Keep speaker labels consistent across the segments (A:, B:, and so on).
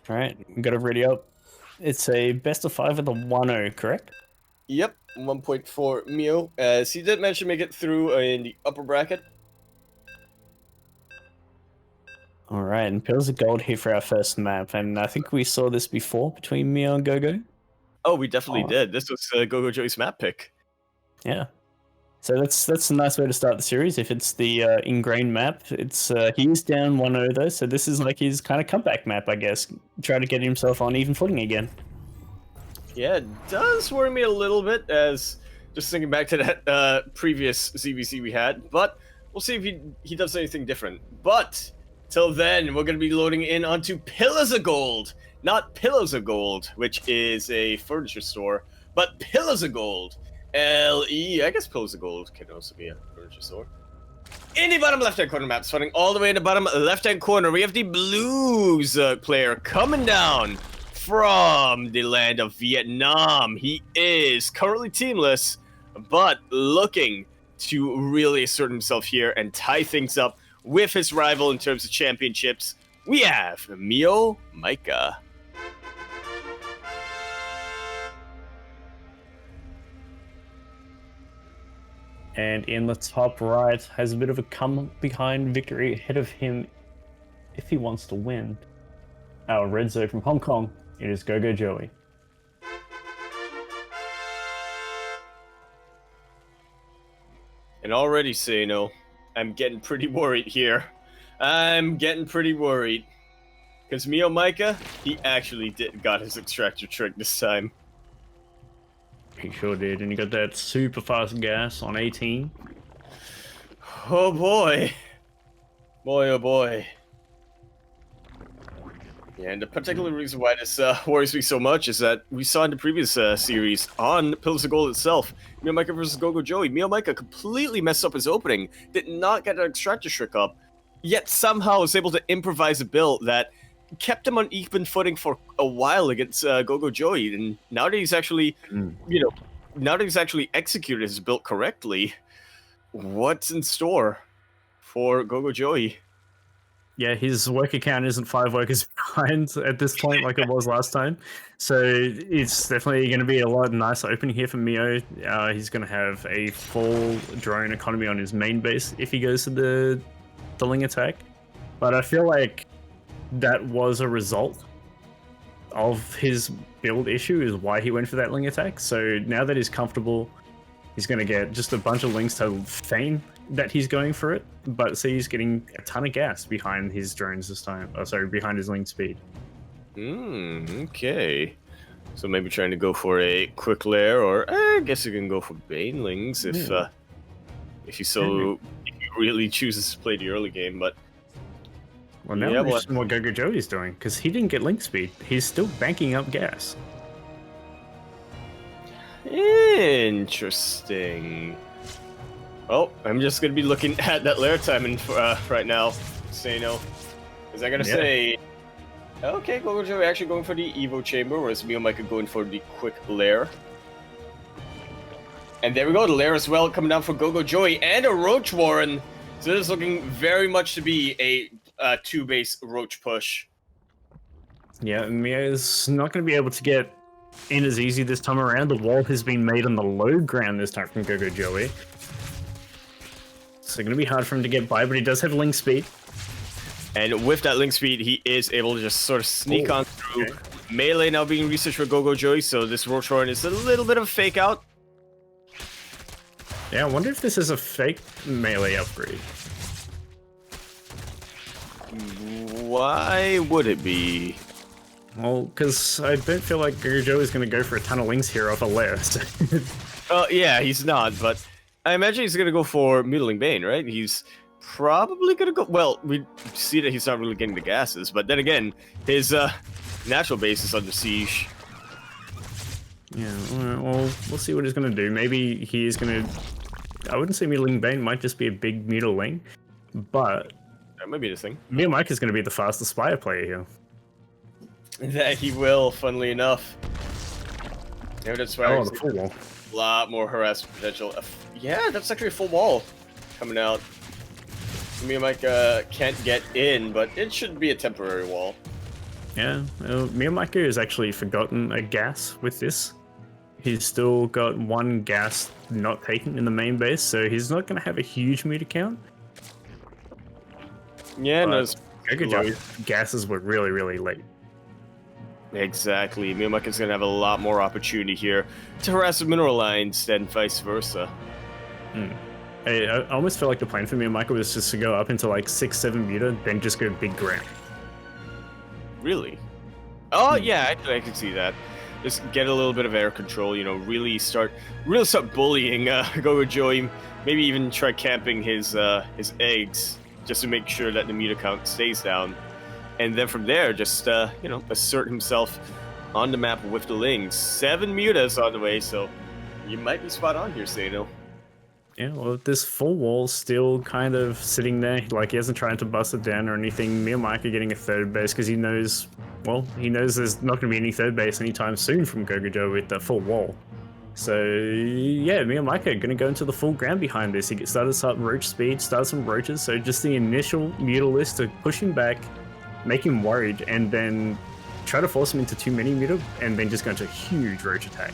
A: Alright, we got it ready up. It's a best of 5 with a 1-0, correct?
B: Yep, 1 point for Mio, as he did manage to make it through in the upper bracket.
A: Alright, and Pillars of Gold here for our first map, and I think we saw this before between Mio and Gogo.
B: Oh, we definitely did. This was GogojOey's map pick.
A: Yeah. So that's a nice way to start the series. If it's the ingrained map, it's he is down 1-0 though, so this is like his kind of comeback map, I guess. Try to get himself on even footing again.
B: Yeah, it does worry me a little bit, as just thinking back to that previous ZvZ we had, but we'll see if he does anything different. But till then, we're going to be loading in onto Pillars of Gold, not Pillows of Gold, which is a furniture store, but Pillars of Gold. I guess Pillars of Gold can also be a furniture store. In the bottom left-hand corner map, starting all the way in the bottom left-hand corner, we have the Blues player coming down from the land of Vietnam. He is currently teamless, but looking to really assert himself here and tie things up with his rival in terms of championships. We have MeomaikA.
A: And in the top right, has a bit of a come-behind victory ahead of him if he wants to win. Our red zone from Hong Kong, it is GogojOey.
B: And already, Sano, I'm getting pretty worried here. I'm getting pretty worried. Because MeomaikA, he actually got his extractor trick this time.
A: He sure did, and he got that super fast gas on 18.
B: Oh boy. Boy, oh boy. Yeah, and the particular reason why this worries me so much is that we saw in the previous series on Pillars of Gold itself, MeomaikA versus GogojOey. MeomaikA completely messed up his opening, did not get an extractor trick up, yet somehow was able to improvise a build that kept him on even footing for a while against GogojOey. And now that he's actually, now that he's actually executed his build correctly, what's in store for GogojOey?
A: Yeah, his worker count isn't 5 workers behind at this point like it was last time. So it's definitely going to be a lot nicer opening here for Mio. He's going to have a full drone economy on his main base if he goes to the ling attack. But I feel like that was a result of his build issue, is why he went for that ling attack. So now that he's comfortable, he's going to get just a bunch of lings to feign that he's going for it, but see, he's getting a ton of gas behind his drones this time. Oh, sorry, behind his ling speed.
B: Okay. So maybe trying to go for a quick lair, or I guess you can go for banelings if you really chooses to play the early game. But
A: well, now we're interested in what GogojOey is doing, because he didn't get link speed. He's still banking up gas.
B: Interesting. Well, I'm just going to be looking at that lair timing right now, Sano. Is I going to say, okay, GogojOey actually going for the Evo chamber, whereas MeomaikA going for the quick lair. And there we go, the lair as well coming down for GogojOey and a Roach Warren. So this is looking very much to be a 2-base Roach push.
A: Yeah, Mio's not going to be able to get in as easy this time around. The wall has been made on the low ground this time from GogojOey. So going to be hard for him to get by, but he does have link speed.
B: And with that link speed, he is able to just sort of sneak on through. Okay. Melee now being researched for GogojOey, so this Roach Warren is a little bit of a fake out.
A: Yeah, I wonder if this is a fake melee upgrade.
B: Why would it be?
A: Well, because I don't feel like GogojOey is going to go for a ton of lings here off a lair.
B: Yeah, he's not, but I imagine he's going to go for Mutiling Bane, right? He's probably going to go... Well, we see that he's not really getting the gases, but then again, his natural base is under siege.
A: Yeah, well, we'll see what he's going to do. Maybe he is going to... I wouldn't say Mutiling Bane might just be a big Mutiling, but...
B: That might be the thing.
A: MeomaikA is going to be the fastest Spire player here.
B: That he will, funnily enough. Yeah, that's why
A: the full wall.
B: A lot more harassment potential. Yeah, that's actually a full wall coming out. MeomaikA can't get in, but it should be a temporary wall.
A: Yeah, MeomaikA has actually forgotten a gas with this. He's still got one gas not taken in the main base, so he's not going to have a huge meter count.
B: Yeah, no,
A: But GogojOey's gases were really, really late.
B: exactly. MeomaikA's gonna have a lot more opportunity here to harass the mineral lines than vice versa.
A: I almost feel like the plan for MeomaikA was just to go up into like 6-7 meter, then just go big ground.
B: Really? Oh yeah, I can see that. Just get a little bit of air control, you know, really start bullying GogojOey. Maybe even try camping his eggs just to make sure that the meter count stays down. And then from there, just you know, assert himself on the map with the Lings. 7 mutas on the way, so you might be spot on here, Sano.
A: Yeah, well, this full wall's still kind of sitting there. Like, he hasn't tried to bust it down or anything. MeomaikA getting a third base because he knows, well, he knows there's not going to be any third base anytime soon from GogojOey with the full wall. So, yeah, MeomaikA going to go into the full ground behind this. He started some roach speed, started some roaches. So, just the initial Mutalisk to push him back, make him worried, and then try to force him into too many muta, and then just go into a huge roach attack.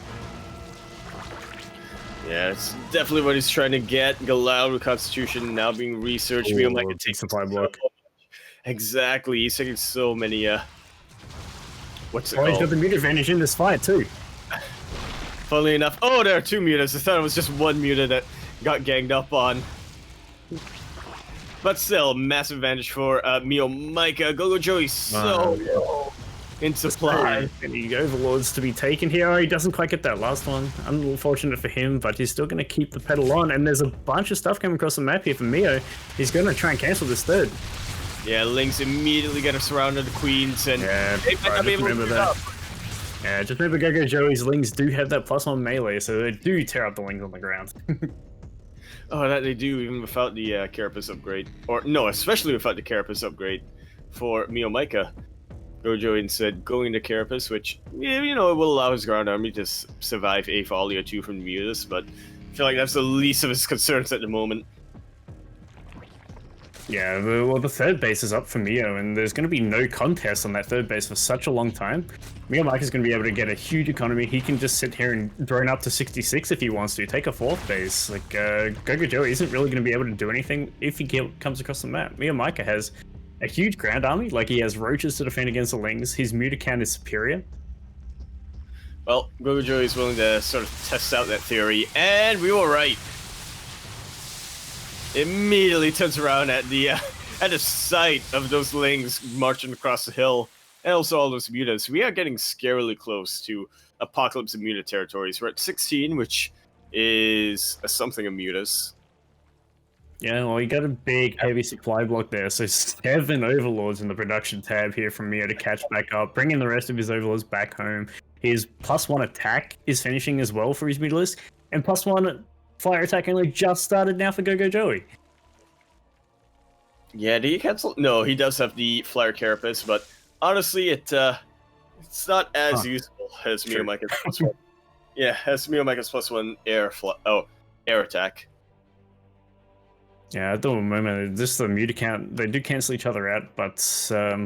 B: Yeah, it's definitely what he's trying to get. Galal with Constitution now being researched.
A: MeomaikA takes supply block.
B: Exactly, he's taking so many. What's it called?
A: He's got the muta advantage in this fight too.
B: Funnily enough, oh, there are 2 mutas. I thought it was just 1 muta that got ganged up on. But still, massive advantage for MeomaikA. GogojOey so low in supply.
A: Any overlords to be taken here. Oh, he doesn't quite get that last one. Unfortunate for him, but he's still going to keep the pedal on. And there's a bunch of stuff coming across the map here for Meo. He's going to try and cancel this third.
B: Yeah, Lynx immediately get surrounded the queens, and they might not be able to do that.
A: Yeah, just remember GogojOey's Lings do have that +1 melee, so they do tear up the Lings on the ground.
B: Oh, that they do, even without the Carapace upgrade. Or, no, especially without the Carapace upgrade for MeomaikA. GogojOey instead going to Carapace, which, yeah, you know, it will allow his ground army to survive a volley or 2 from the Mutas, but I feel like that's the least of his concerns at the moment.
A: Yeah, well, the third base is up for Meo, and there's going to be no contest on that third base for such a long time. MeomaikA is going to be able to get a huge economy. He can just sit here and drone up to 66 if he wants to. Take a 4th base. Like, GogojOey isn't really going to be able to do anything if he comes across the map. MeomaikA has a huge ground army. Like, he has roaches to defend against the Lings. His muta count is superior.
B: Well, GogojOey is willing to sort of test out that theory, and we were right. Immediately turns around at the sight of those Lings marching across the hill, and also all those mutas. We are getting scarily close to Apocalypse and Muta territories. We're at 16, which is something of mutas.
A: Yeah, well, you got a big, heavy supply block there, so 7 overlords in the production tab here from Meo to catch back up, bringing the rest of his overlords back home. His +1 attack is finishing as well for his Mutalisk, and +1 fire attack only just started now for GogojOey.
B: Yeah, did he cancel? No, he does have the Flyer Carapace, but honestly, it's not as useful as MeomaikA's +1. Yeah, as MeomaikA's +1 air attack.
A: Yeah, at the moment, just the muta count, they do cancel each other out, but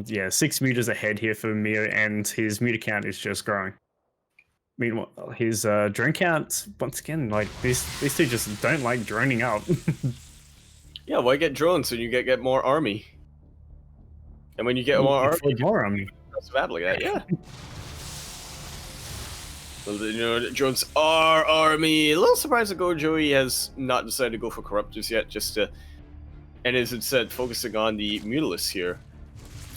A: yeah, 6 mutas ahead here for Meo, and his muta count is just growing. Meanwhile, his drone count, once again, like, these two just don't like droning up.
B: Yeah, why get drones when you get more army? And when you get more army, like that, yeah. Well, you know, drones are army. A little surprised that GogojOey has not decided to go for Corrupt just yet, and is instead focusing on the Mutalisk here.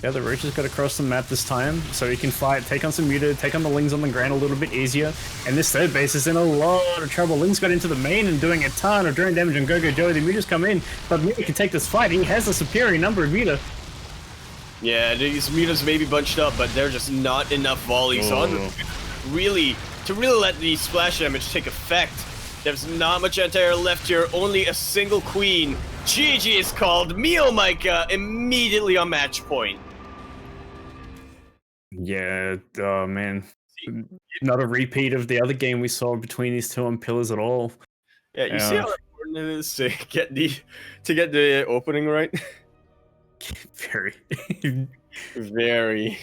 A: Yeah, the Roach has got across the map this time, so he can fight, take on some Muta, take on the Lings on the ground a little bit easier. And this third base is in a lot of trouble. Lings got into the main and doing a ton of drone damage on GogojOey. The Mutas come in, but Muta can take this fight. He has a superior number of Muta.
B: Yeah, these Mutas may be bunched up, but they're just not enough volleys on them. To really let the splash damage take effect. There's not much anti-air left here, only a single queen. GG is called. MeomaikA immediately on match point.
A: Yeah, oh man. Not a repeat of the other game we saw between these two on Pillars at all.
B: Yeah, you see how important it is to get the opening right?
A: Very.
B: Very.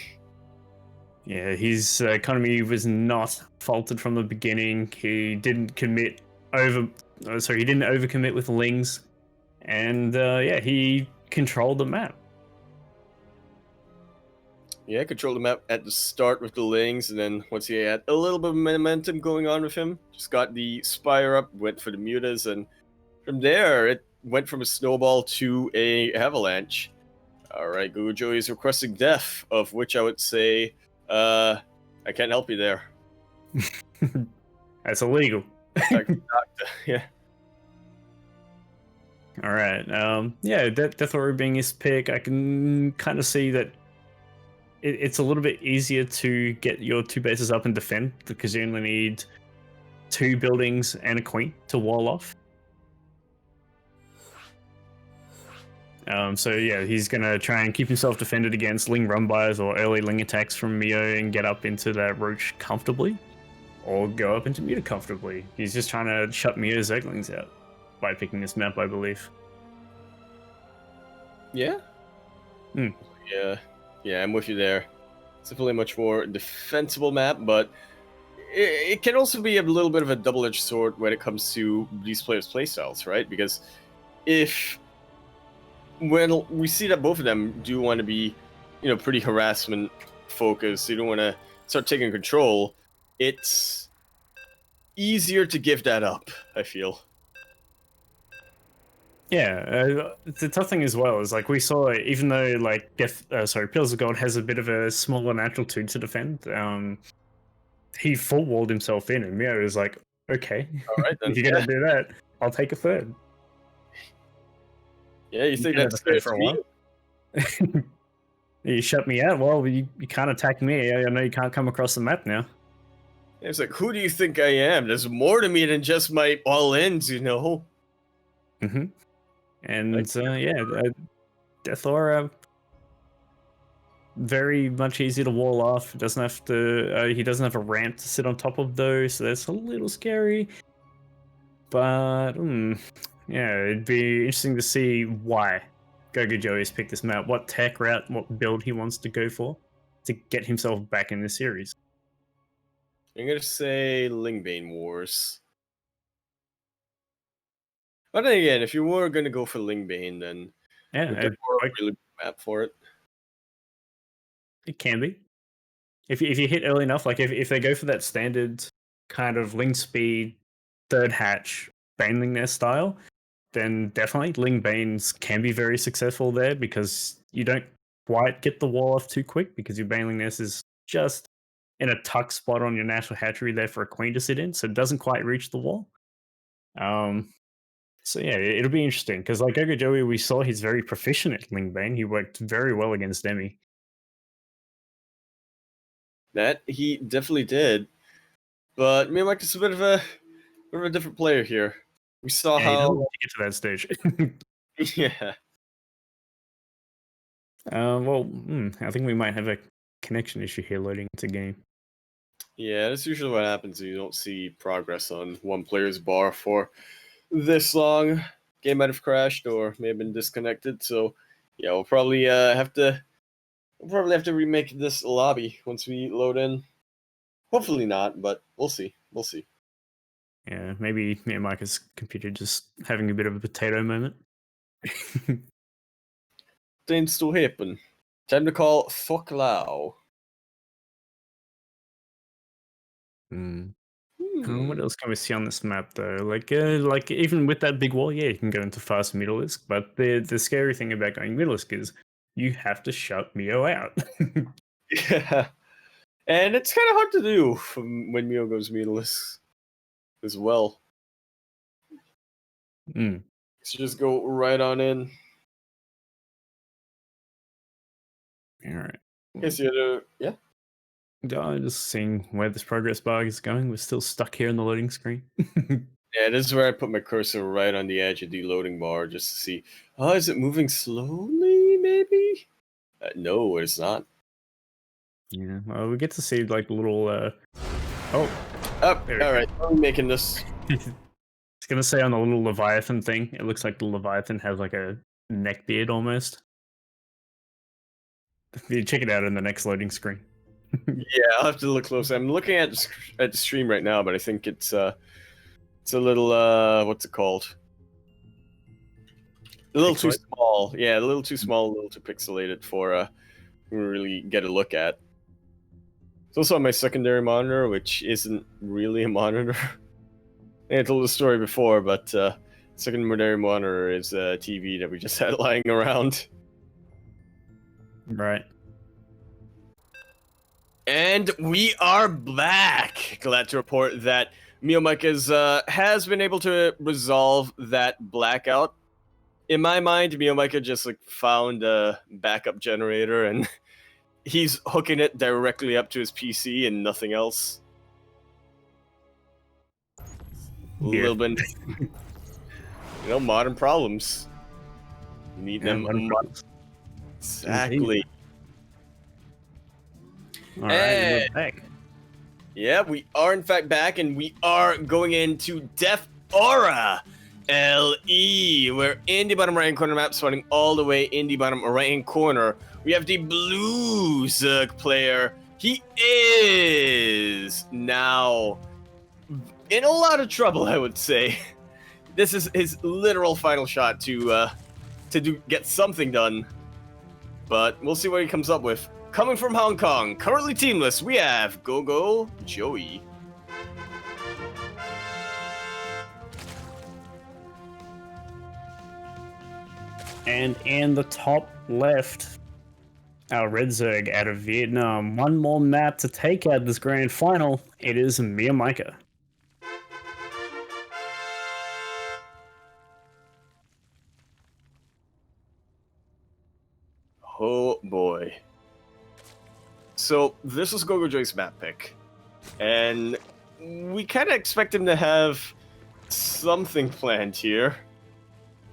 A: Yeah, his economy was not faulted from the beginning. He didn't commit over. Sorry, he didn't overcommit with Lings, and yeah, he controlled the map.
B: Yeah, controlled the map at the start with the Lings, and then once he had a little bit of momentum going on with him, just got the Spire up, went for the Mutas, and from there it went from a snowball to a avalanche. All right, GogojOey is requesting death, of which I would say, I can't help you there.
A: That's illegal.
B: Yeah.
A: All right. Yeah, Deathlory being his pick, I can kind of see that it's a little bit easier to get your 2 bases up and defend because you only need 2 buildings and a queen to wall off. So yeah, he's gonna try and keep himself defended against Ling run-bys or early Ling attacks from Mio and get up into that Roach comfortably, or go up into Muta comfortably. He's just trying to shut Mio's Zerglings out by picking this map, I believe.
B: Yeah. Yeah, I'm with you there. It's definitely a much more defensible map, but it can also be a little bit of a double-edged sword when it comes to these players' playstyles, right? Because when we see that both of them do want to be, pretty harassment focused, they don't want to start taking control, it's easier to give that up, I feel.
A: Yeah, the tough thing as well is like we saw, even though like Pillars of Gold has a bit of a smaller natural 2 to defend, he full walled himself in, and Mio is like, okay,
B: All right, then.
A: if you're gonna do that, I'll take a third.
B: Yeah, you think that's good
A: for a while? You shut me out. Well, you can't attack me. I know you can't come across the map now.
B: It's like, who do you think I am? There's more to me than just my all-ins,
A: Mm-hmm. And yeah, Deathor, very much easy to wall off. Doesn't have to. He doesn't have a ramp to sit on top of though, so that's a little scary. But yeah, it'd be interesting to see why GogojOey has picked this map, what tech route, what build he wants to go for to get himself back in the series.
B: I'm gonna say Lingbane Wars. But then again, if you were gonna go for Lingbane, then
A: Yeah,
B: a really good map for it.
A: It can be. If you hit early enough, like if they go for that standard kind of Ling speed, third hatch, Baneling their style, then definitely Ling Banes can be very successful there because you don't quite get the wall off too quick because your Baneling nest is just in a tuck spot on your natural hatchery there for a queen to sit in, so it doesn't quite reach the wall. So yeah, it'll be interesting because like GogojOey, we saw he's very proficient at Ling Bane. He worked very well against Demi.
B: That he definitely did, but MeomaikA is a bit of a different player here. We saw how
A: to get to that stage.
B: yeah.
A: Well, I think we might have a connection issue here loading into game.
B: Yeah, that's usually what happens. You don't see progress on one player's bar for this long. Game might have crashed or may have been disconnected. So yeah, we'll probably have to remake this lobby once we load in. Hopefully not, but we'll see. We'll see.
A: Yeah, maybe MeomaikA's computer just having a bit of a potato moment.
B: Things still happen. Time to call fuck Lao.
A: What else can we see on this map though? Like even with that big wall, yeah, you can go into fast Middleisk, but the scary thing about going Middleisk is you have to shut Mio out.
B: Yeah, and it's kind of hard to do when Mio goes Middleisk as well. So just go right on in.
A: All right.
B: Guess you had to, yeah.
A: Just seeing where this progress bar is going. We're still stuck here in the loading screen.
B: Yeah, this is where I put my cursor right on the edge of the loading bar just to see. Oh, is it moving slowly? Maybe. No, it's not.
A: Yeah. Well, we get to see like little. Oh.
B: All right. I'm making this.
A: It's gonna say on the little Leviathan thing. It looks like the Leviathan has like a neck beard almost. You check it out in the next loading screen.
B: Yeah, I'll have to look closer. I'm looking at the stream right now, but I think it's a little what's it called? A little too small. Yeah, a little too small, a little too pixelated for really get a look at. It's also on my secondary monitor, which isn't really a monitor. I told the story before, but secondary monitor is a TV that we just had lying around.
A: Right.
B: And we are back! Glad to report that MeomaikA has been able to resolve that blackout. In my mind, MeomaikA just like found a backup generator and he's hooking it directly up to his PC and nothing else. A little bit, modern problems. You need them. Exactly.
A: All right, we're back.
B: Yeah, we are in fact back, and we are going into Def Aura LE. We're in the bottom right-hand corner map, spawning all the way in the bottom right-hand corner. We have the blue Zerg player. He is now in a lot of trouble, I would say. This is his literal final shot to get something done. But we'll see what he comes up with. Coming from Hong Kong, currently teamless, we have GogojOey.
A: And in the top left, our Red Zerg out of Vietnam. One more map to take out this grand final. It is MeomaikA.
B: Oh boy. So this was GogojOey's map pick, and we kind of expect him to have something planned here,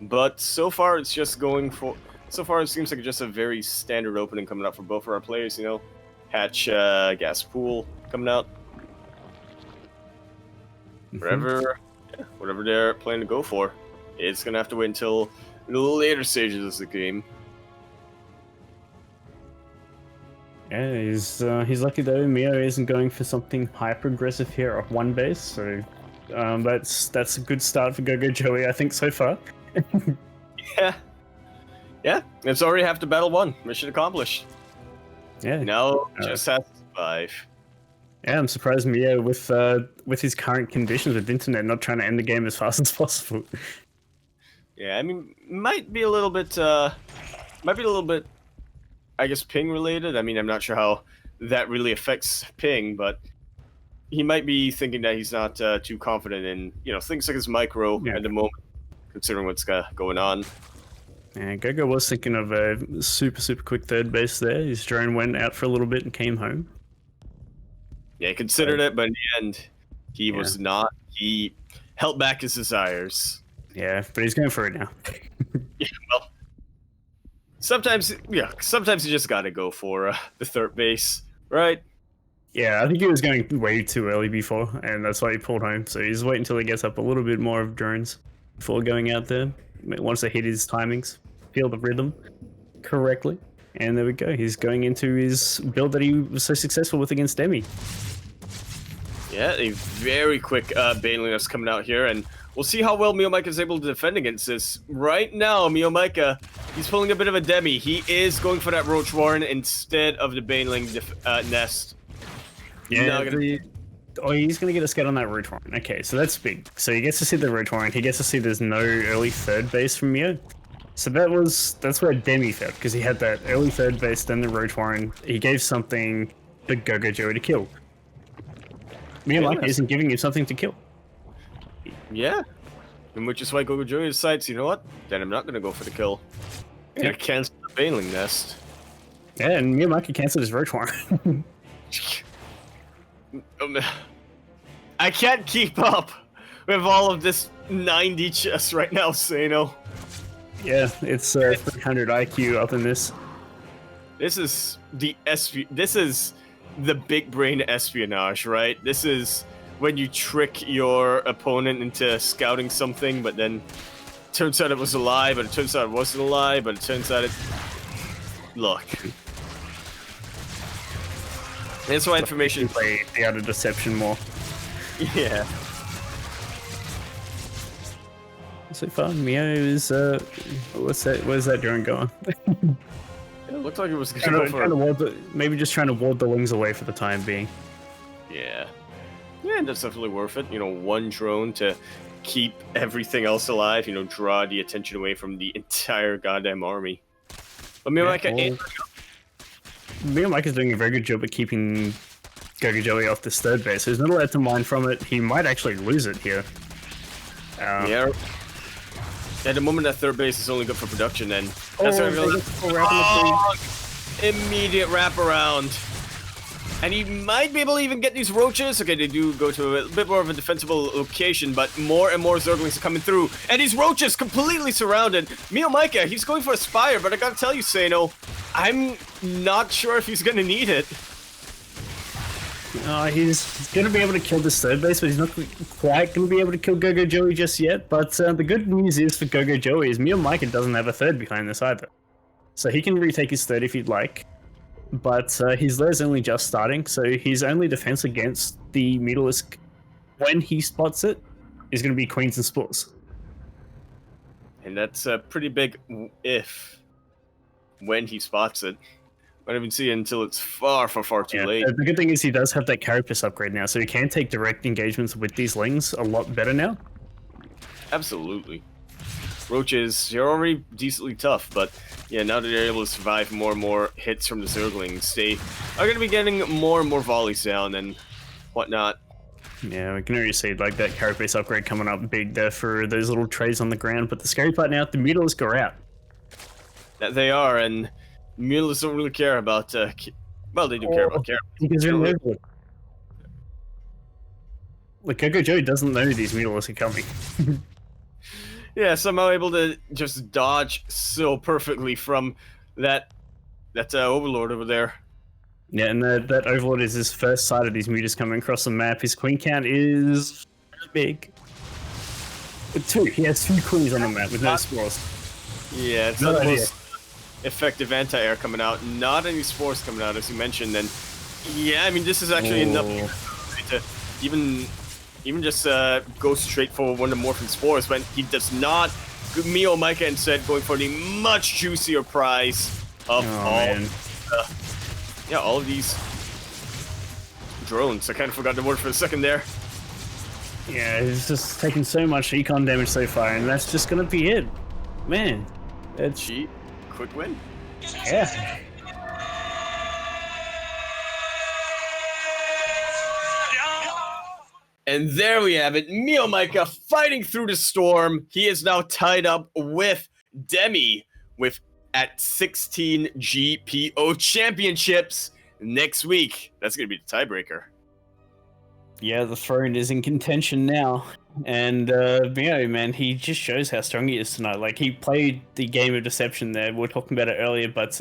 B: but so far it's just going for. So far it seems like just a very standard opening coming out for both of our players. You know, hatch, gas pool coming out. Whatever they're planning to go for, it's gonna have to wait until the later stages of the game.
A: Yeah, he's lucky though. Mio isn't going for something hyper aggressive here at one base, so that's a good start for GogojOey, I think, so far.
B: Yeah, it's already half the battle won. Mission accomplished.
A: Yeah.
B: Now just has to survive.
A: Yeah, I'm surprised Mio with his current conditions with internet not trying to end the game as fast as possible.
B: Yeah, I mean, might be a little bit, I guess, ping related. I mean, I'm not sure how that really affects ping, but he might be thinking that he's not too confident in, things like his micro at the moment, considering what's going on.
A: And Gogo was thinking of a super quick third base there. His drone went out for a little bit and came home.
B: Yeah, he considered it, but in the end, he was not. He held back his desires.
A: Yeah, but he's going for it now.
B: Yeah, well, sometimes you just gotta go for the third base, right?
A: Yeah, I think he was going way too early before, and that's why he pulled home. So he's waiting until he gets up a little bit more of drones before going out there. Once they hit his timings, feel the rhythm correctly. And there we go. He's going into his build that he was so successful with against Demi.
B: Yeah, a very quick Baneling that's coming out here, and we'll see how well MeomaikA is able to defend against this. Right now, MeomaikA, he's pulling a bit of a Demi. He is going for that Roach Warren instead of the Baneling nest.
A: Yeah, he's going to get a scout on that Roach Warren. Okay, so that's big. So he gets to see the Roach Warren. He gets to see there's no early third base from Meo. So that's where Demi fell, because he had that early third base, then the Roach Warren. He gave something for GogojOey to kill. MeomaikA isn't giving you something to kill.
B: Yeah, and which is why GogojOey decides, you know what? Then I'm not going to go for the kill. I'm going to cancel the Baneling nest.
A: Yeah, and MeomaikA canceled his Roach Warren.
B: I can't keep up with all of this 90 chess right now, Sano.
A: Yeah, it's 300 IQ up in this.
B: This is the big brain espionage, right? This is when you trick your opponent into scouting something, but then it turns out it was a lie, but it turns out it wasn't a lie, but it turns out it... Look. That's why information.
A: Play the Art of Deception more.
B: Yeah.
A: So far, Mio is where's that drone going?
B: It looked like it was going to go for...
A: maybe just trying to ward the Lings away for the time being.
B: Yeah. Yeah, that's definitely worth it. You know, one drone to keep everything else alive, you know, draw the attention away from the entire goddamn army. But MeomaikA...
A: MeomaikA's doing a very good job at keeping GogojOey off this third base, so he's not allowed to mine from it. He might actually lose it here.
B: Yeah. At the moment, that third base is only good for production, and that's immediate wraparound. And he might be able to even get these roaches. Okay, they do go to a bit more of a defensible location, but more and more Zerglings are coming through. And these roaches completely surrounded. MeomaikA, he's going for a Spire, but I gotta tell you, Sano, I'm not sure if he's gonna need it.
A: He's going to be able to kill this third base, but he's not quite going to be able to kill GogojOey just yet. But the good news is for GogojOey is MeomaikA doesn't have a third behind this either. So he can retake his third if he'd like. But his lair's only just starting, so his only defense against the Mutalisk, when he spots it, is going to be Queens and Spores.
B: And that's a pretty big if when he spots it. I don't even see it until it's far too late.
A: The good thing is he does have that Carapace upgrade now, so he can take direct engagements with these Lings a lot better now.
B: Absolutely. Roaches, you're already decently tough, but yeah, now that they're able to survive more and more hits from the Zerglings, they are going to be getting more and more volleys down and whatnot.
A: Yeah, we can already see like that Carapace upgrade coming up big there for those little trays on the ground, but the scary part now, the Mutalisk are out.
B: That they are, and Mutalists don't really care about, well, they do care about Carapace.
A: Because they're invisible. Like, GogojOey doesn't know these Mutalisks are coming.
B: Yeah, somehow able to just dodge so perfectly from that Overlord over there.
A: Yeah, and that Overlord is his first sight of these mutas coming across the map. His queen count is big. 2. He has 2 queens on the map with no spores.
B: Yeah, it's not the most effective anti-air coming out. Not any spores coming out, as you mentioned. And yeah, I mean, this is actually enough to even just go straight for one of the Morphin Spores, when he does not. MeomaikA instead going for the much juicier prize of all of these drones. I kind of forgot the word for a second there.
A: Yeah, he's just taking so much econ damage so far, and that's just gonna be it. Man, that's
B: cheap. Quick win.
A: Yeah.
B: And there we have it. MeomaikA fighting through the storm. He is now tied up with Demi at 16 GPO championships next week. That's going to be the tiebreaker.
A: Yeah, the throne is in contention now. And, man, he just shows how strong he is tonight. Like, he played the game of deception there. We were talking about it earlier, but,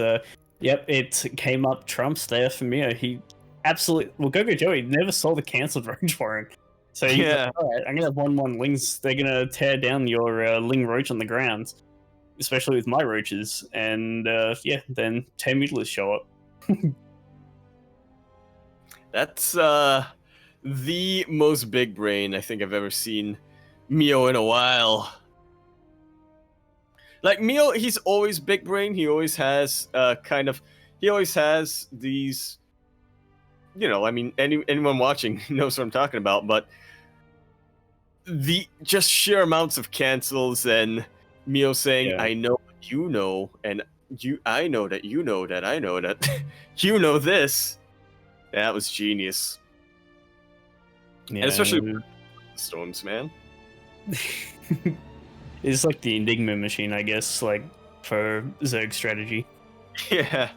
A: yep, it came up trumps there for Mio. He absolutely... Well, GogojOey never saw the cancelled roach for him. So he's like, all right, I'm going to have 1-1 Lings. They're going to tear down your Ling Roach on the ground, especially with my Roaches. And, yeah, then 10 Mutalists show up.
B: That's, the most big brain I think I've ever seen Mio in a while. Like, Mio, he's always big brain. He always has he always has these, you know, I mean, anyone watching knows what I'm talking about, but the just sheer amounts of cancels and Mio saying, I know you know, and I know that you know that I know that you know this. That was genius. Yeah, and especially storms, man.
A: It's like the Enigma machine, I guess, like for Zerg strategy.
B: Yeah.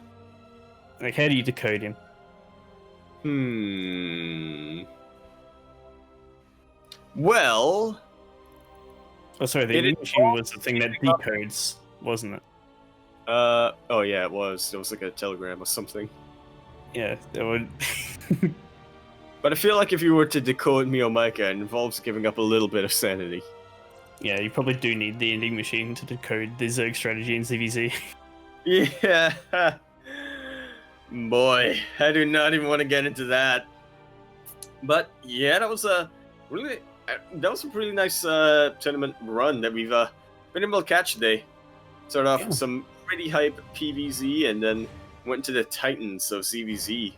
A: Like, how do you decode him?
B: Well.
A: Oh, sorry, the Enigma machine was the thing that decodes, wasn't it?
B: Oh yeah, it was. It was like a telegram or something.
A: Yeah, that would.
B: But I feel like if you were to decode MeomaikA, it involves giving up a little bit of sanity.
A: Yeah, you probably do need the Enigma machine to decode the Zerg strategy in ZvZ.
B: Yeah. Boy, I do not even want to get into that. But yeah, that was a pretty nice tournament run that we've been able to catch today. Started off with some pretty hype PVZ, and then went to the Titans of ZvZ.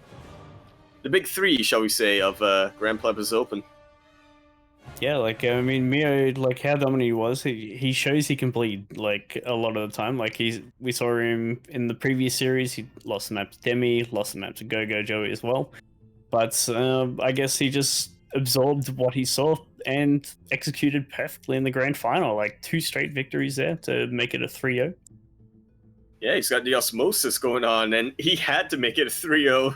B: The big three, shall we say, of Grand Platypus Open.
A: Yeah, like I mean, Mio, like how dominant he was, he shows he can bleed like a lot of the time. Like we saw him in the previous series. He lost the map to Demi, lost the map to GogojOey as well. But I guess he just absorbed what he saw and executed perfectly in the grand final. Like 2 straight victories there to make it a 3-0.
B: Yeah, he's got the osmosis going on, and he had to make it a 3-0.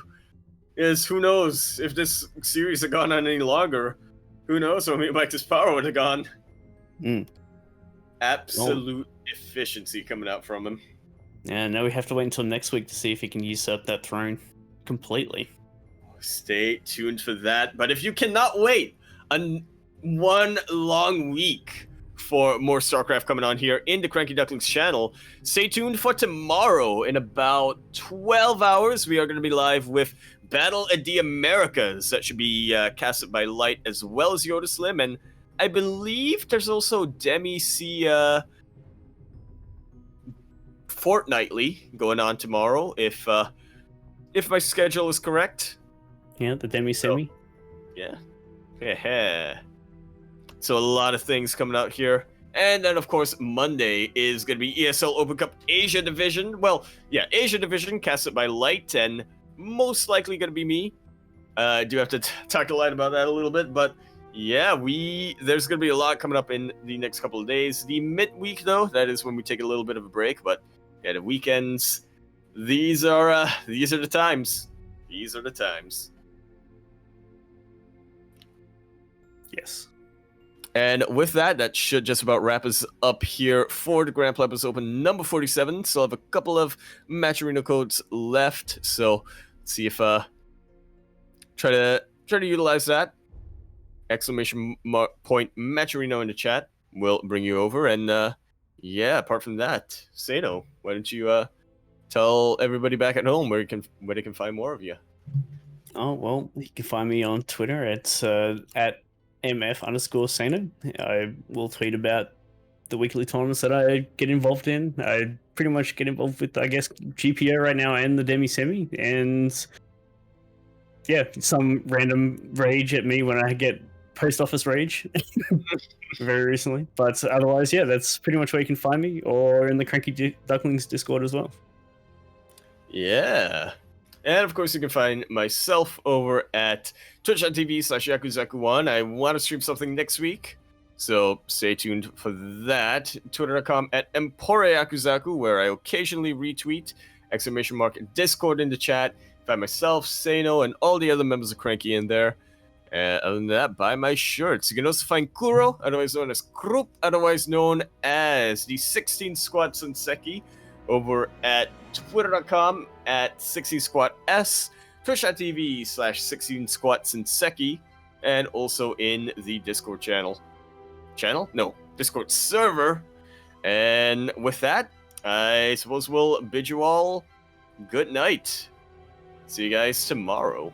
B: Because who knows if this series had gone on any longer. Who knows where MeomaikA's power would have gone. Absolute efficiency coming out from him.
A: Yeah, now we have to wait until next week to see if he can usurp that throne completely.
B: Stay tuned for that. But if you cannot wait one long week for more StarCraft coming on here in the Cranky Ducklings channel, stay tuned for tomorrow in about 12 hours. We are going to be live with Battle at the Americas. That should be casted by Light as well as Yoda Slim, and I believe there's also Demi C fortnightly going on tomorrow, if my schedule is correct.
A: Yeah, the Demi Semi.
B: Yeah. So a lot of things coming out here. And then, of course, Monday is going to be ESL Open Cup Asia Division. Well, yeah, Asia Division, casted by Light, and most likely going to be me. I do have to talk to Light about that a little bit, but yeah, there's going to be a lot coming up in the next couple of days. The midweek, though, that is when we take a little bit of a break, but yeah, the weekends, these are the times. These are the times.
A: Yes.
B: And with that, that should just about wrap us up here for the Grand Platypus Open number 47. Still have a couple of match arena codes left, so let's see if try to utilize that. Exclamation point match arena in the chat will bring you over. And yeah, apart from that, Sano, why don't you tell everybody back at home where they can find more of you?
A: Oh, well, you can find me on Twitter at MF_Sano. I will tweet about the weekly tournaments that I get involved in. I pretty much get involved with, I guess, GPO right now and the Demi Semi. And yeah, some random rage at me when I get post office rage very recently. But otherwise, yeah, that's pretty much where you can find me, or in the Cranky Ducklings Discord as well.
B: Yeah. And of course, you can find myself over at twitch.tv/Yakuzaku1. I want to stream something next week, so stay tuned for that. Twitter.com at EmporeYakuzaku, where I occasionally retweet, !Discord in the chat. Find myself, Sano, and all the other members of Cranky in there. And other than that, buy my shirts. You can also find Kuro, otherwise known as Krupp, otherwise known as the 16 Squad Senseki, over at twitter.com at 16squats, twitch.tv/16squatsenseki, and also in the Discord channel. No, Discord server. And with that, I suppose we'll bid you all good night. See you guys tomorrow.